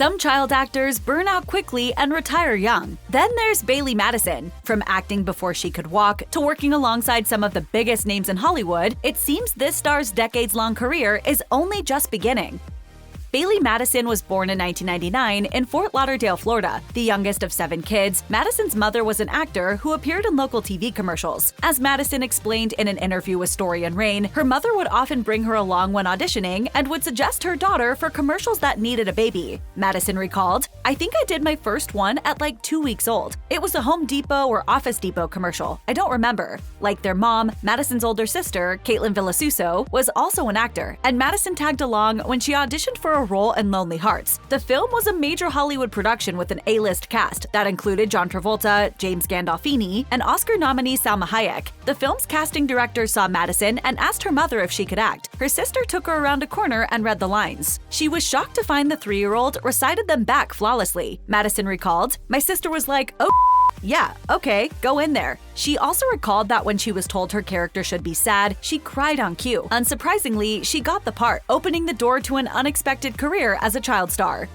Some child actors burn out quickly and retire young. Then there's Bailee Madison. From acting before she could walk to working alongside some of the biggest names in Hollywood, it seems this star's decades-long career is only just beginning. Bailee Madison was born in 1999 in Fort Lauderdale, Florida. The youngest of 7 kids, Madison's mother was an actor who appeared in local TV commercials. As Madison explained in an interview with Story and Rain, her mother would often bring her along when auditioning and would suggest her daughter for commercials that needed a baby. Madison recalled, "I think I did my first one at like 2 weeks old. It was a Home Depot or Office Depot commercial. I don't remember." Like their mom, Madison's older sister, Caitlin Villasuso, was also an actor, and Madison tagged along when she auditioned for a role in Lonely Hearts. The film was a major Hollywood production with an A-list cast that included John Travolta, James Gandolfini, and Oscar nominee Salma Hayek. The film's casting director saw Madison and asked her mother if she could act. Her sister took her around a corner and read the lines. She was shocked to find the 3-year-old recited them back flawlessly. Madison recalled, "My sister was like, oh, yeah, okay, go in there." She also recalled that when she was told her character should be sad, she cried on cue. Unsurprisingly, she got the part, opening the door to an unexpected career as a child star.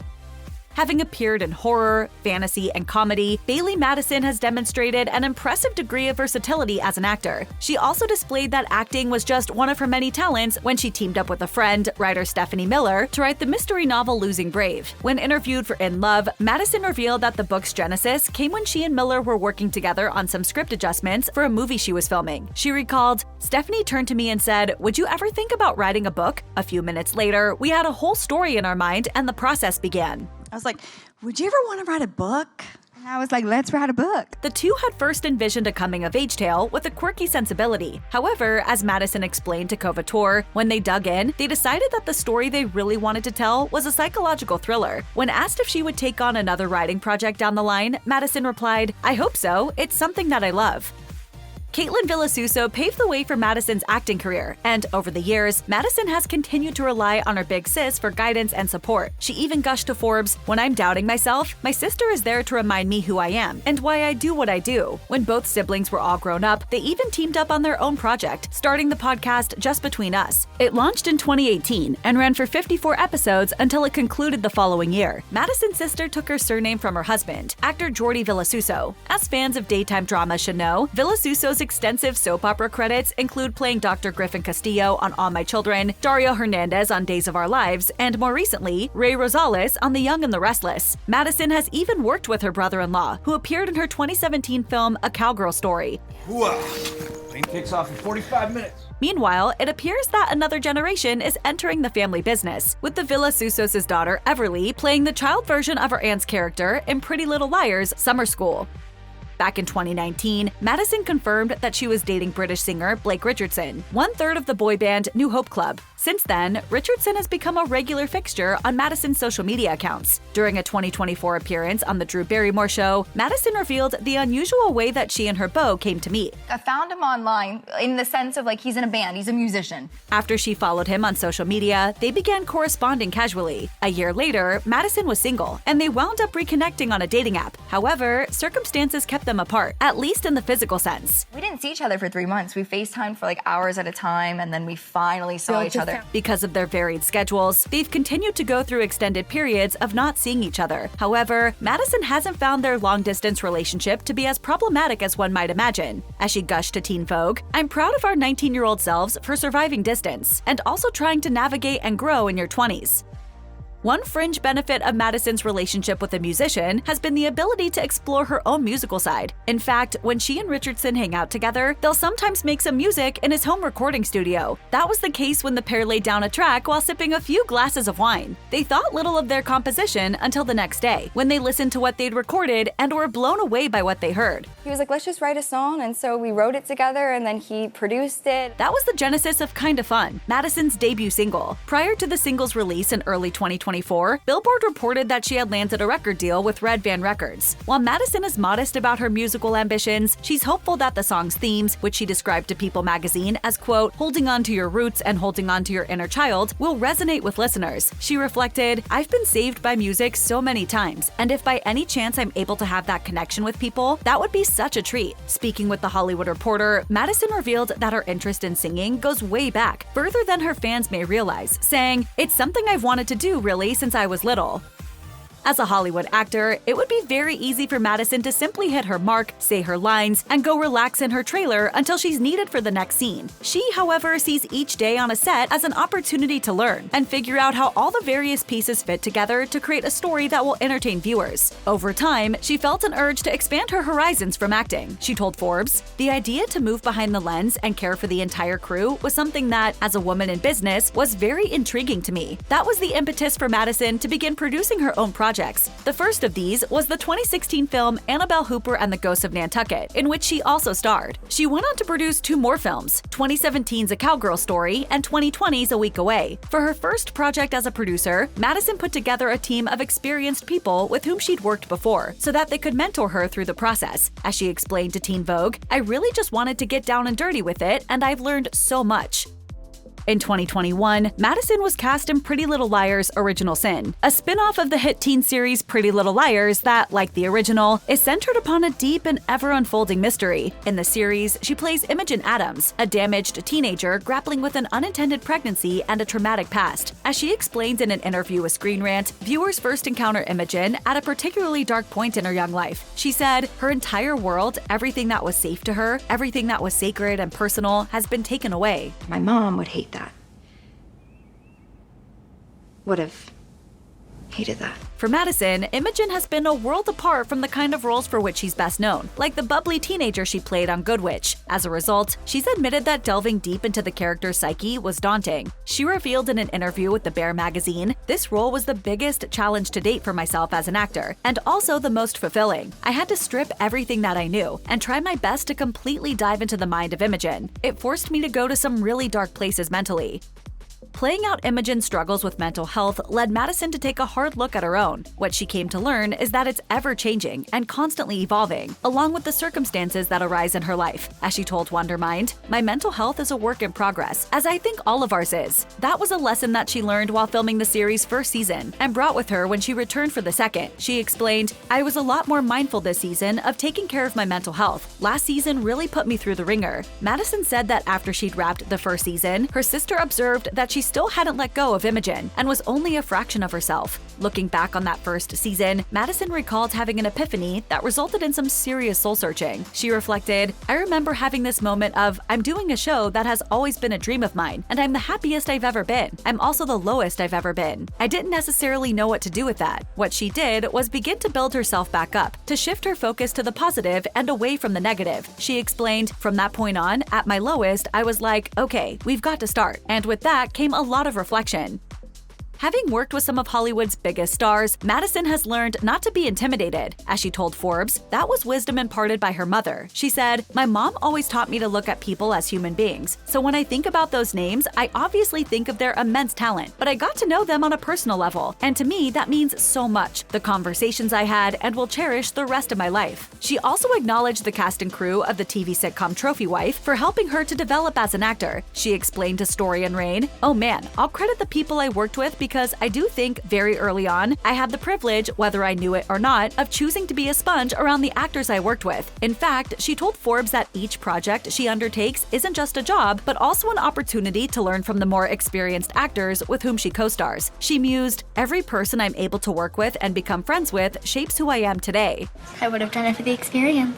Having appeared in horror, fantasy, and comedy, Bailee Madison has demonstrated an impressive degree of versatility as an actor. She also displayed that acting was just one of her many talents when she teamed up with a friend, writer Stephanie Miller, to write the mystery novel Losing Brave. When interviewed for In Love, Madison revealed that the book's genesis came when she and Miller were working together on some script adjustments for a movie she was filming. She recalled, "Stephanie turned to me and said, 'Would you ever think about writing a book?' A few minutes later, we had a whole story in our mind and the process began." I was like, "Would you ever want to write a book?" And I was like, "Let's write a book." The two had first envisioned a coming-of-age tale with a quirky sensibility. However, as Madison explained to Covator, when they dug in, they decided that the story they really wanted to tell was a psychological thriller. When asked if she would take on another writing project down the line, Madison replied, "I hope so. It's something that I love." Caitlin Villasuso paved the way for Madison's acting career, and over the years, Madison has continued to rely on her big sis for guidance and support. She even gushed to Forbes, "When I'm doubting myself, my sister is there to remind me who I am and why I do what I do." When both siblings were all grown up, they even teamed up on their own project, starting the podcast Just Between Us. It launched in 2018 and ran for 54 episodes until it concluded the following year. Madison's sister took her surname from her husband, actor Jordi Villasuso. As fans of daytime drama should know, Villasuso's extensive soap opera credits include playing Dr. Griffin Castillo on All My Children, Dario Hernandez on Days of Our Lives, and more recently, Ray Rosales on The Young and the Restless. Madison has even worked with her brother-in-law, who appeared in her 2017 film A Cowgirl Story. Wow. Plane takes off in 45 minutes. Meanwhile, it appears that another generation is entering the family business, with the Villasusos' daughter Everly playing the child version of her aunt's character in Pretty Little Liars Summer School. Back in 2019, Madison confirmed that she was dating British singer Blake Richardson, one-third of the boy band New Hope Club. Since then, Richardson has become a regular fixture on Madison's social media accounts. During a 2024 appearance on The Drew Barrymore Show, Madison revealed the unusual way that she and her beau came to meet. I found him online in the sense of like he's in a band, he's a musician. After she followed him on social media, they began corresponding casually. A year later, Madison was single, and they wound up reconnecting on a dating app. However, circumstances kept them apart, at least in the physical sense. We didn't see each other for 3 months. We FaceTimed for like hours at a time, and then we finally saw each other. Because of their varied schedules, they've continued to go through extended periods of not seeing each other. However, Madison hasn't found their long-distance relationship to be as problematic as one might imagine. As she gushed to Teen Vogue, "I'm proud of our 19-year-old selves for surviving distance, and also trying to navigate and grow in your 20s. One fringe benefit of Madison's relationship with a musician has been the ability to explore her own musical side. In fact, when she and Richardson hang out together, they'll sometimes make some music in his home recording studio. That was the case when the pair laid down a track while sipping a few glasses of wine. They thought little of their composition until the next day, when they listened to what they'd recorded and were blown away by what they heard. He was like, "Let's just write a song," and so we wrote it together, and then he produced it. That was the genesis of Kinda Fun, Madison's debut single. Prior to the single's release in early 2024, Billboard reported that she had landed a record deal with Red Van Records. While Madison is modest about her musical ambitions, she's hopeful that the song's themes, which she described to People magazine as, quote, "holding on to your roots and holding on to your inner child," will resonate with listeners. She reflected, "I've been saved by music so many times, and if by any chance I'm able to have that connection with people, that would be such a treat." Speaking with The Hollywood Reporter, Madison revealed that her interest in singing goes way back, further than her fans may realize, saying, "It's something I've wanted to do really since I was little." As a Hollywood actor, it would be very easy for Madison to simply hit her mark, say her lines, and go relax in her trailer until she's needed for the next scene. She, however, sees each day on a set as an opportunity to learn and figure out how all the various pieces fit together to create a story that will entertain viewers. Over time, she felt an urge to expand her horizons from acting. She told Forbes, "The idea to move behind the lens and care for the entire crew was something that, as a woman in business, was very intriguing to me. That was the impetus for Madison to begin producing her own projects. The first of these was the 2016 film Annabelle Hooper and the Ghosts of Nantucket, in which she also starred. She went on to produce 2 more films, 2017's A Cowgirl Story and 2020's A Week Away. For her first project as a producer, Madison put together a team of experienced people with whom she'd worked before, so that they could mentor her through the process. As she explained to Teen Vogue, "I really just wanted to get down and dirty with it, and I've learned so much." In 2021, Madison was cast in Pretty Little Liars: Original Sin, a spin-off of the hit teen series Pretty Little Liars that, like the original, is centered upon a deep and ever-unfolding mystery. In the series, she plays Imogen Adams, a damaged teenager grappling with an unintended pregnancy and a traumatic past. As she explains in an interview with Screen Rant, viewers first encounter Imogen at a particularly dark point in her young life. She said, "Her entire world, everything that was safe to her, everything that was sacred and personal, has been taken away." My mom would hate that. Would have hated that. For Madison, Imogen has been a world apart from the kind of roles for which she's best known, like the bubbly teenager she played on Good Witch. As a result, she's admitted that delving deep into the character's psyche was daunting. She revealed in an interview with the Bear magazine, "This role was the biggest challenge to date for myself as an actor, and also the most fulfilling. I had to strip everything that I knew and try my best to completely dive into the mind of Imogen. It forced me to go to some really dark places mentally." Playing out Imogen's struggles with mental health led Madison to take a hard look at her own. What she came to learn is that it's ever-changing and constantly evolving, along with the circumstances that arise in her life. As she told Wondermind, "My mental health is a work in progress, as I think all of ours is." That was a lesson that she learned while filming the series' first season and brought with her when she returned for the second. She explained, "I was a lot more mindful this season of taking care of my mental health. Last season really put me through the ringer." Madison said that after she'd wrapped the first season, her sister observed that she still hadn't let go of Imogen and was only a fraction of herself. Looking back on that first season, Madison recalled having an epiphany that resulted in some serious soul-searching. She reflected, "I remember having this moment of, I'm doing a show that has always been a dream of mine, and I'm the happiest I've ever been. I'm also the lowest I've ever been. I didn't necessarily know what to do with that. What she did was begin to build herself back up, to shift her focus to the positive and away from the negative." She explained, "From that point on, at my lowest, I was like, okay, we've got to start." And with that came a lot of reflection. Having worked with some of Hollywood's biggest stars, Madison has learned not to be intimidated. As she told Forbes, that was wisdom imparted by her mother. She said, "My mom always taught me to look at people as human beings. So when I think about those names, I obviously think of their immense talent, but I got to know them on a personal level. And to me, that means so much. The conversations I had and will cherish the rest of my life." She also acknowledged the cast and crew of the TV sitcom Trophy Wife for helping her to develop as an actor. She explained to Story and Rain, "Oh man, I'll credit the people I worked with because I do think, very early on, I had the privilege, whether I knew it or not, of choosing to be a sponge around the actors I worked with." In fact, she told Forbes that each project she undertakes isn't just a job, but also an opportunity to learn from the more experienced actors with whom she co-stars. She mused, "Every person I'm able to work with and become friends with shapes who I am today." I would have done it for the experience.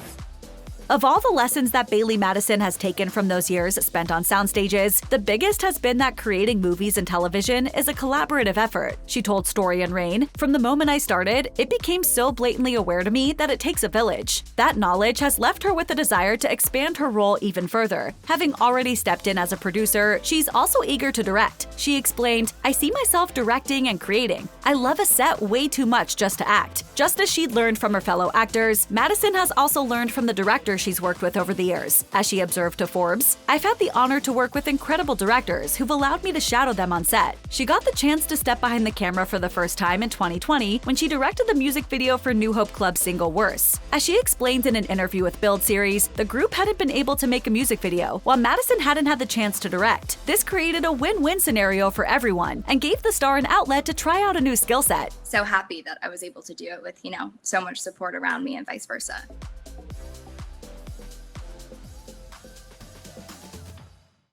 Of all the lessons that Bailee Madison has taken from those years spent on sound stages, the biggest has been that creating movies and television is a collaborative effort. She told Story and Rain, "From the moment I started, it became so blatantly aware to me that it takes a village." That knowledge has left her with a desire to expand her role even further. Having already stepped in as a producer, she's also eager to direct. She explained, "I see myself directing and creating. I love a set way too much just to act." Just as she'd learned from her fellow actors, Madison has also learned from the directors she's worked with over the years. As she observed to Forbes, "I've had the honor to work with incredible directors who've allowed me to shadow them on set." She got the chance to step behind the camera for the first time in 2020 when she directed the music video for New Hope Club's single Worse. As she explains in an interview with Build Series, the group hadn't been able to make a music video, while Madison hadn't had the chance to direct. This created a win-win scenario for everyone and gave the star an outlet to try out a new skill set. So happy that I was able to do it with, so much support around me and vice versa.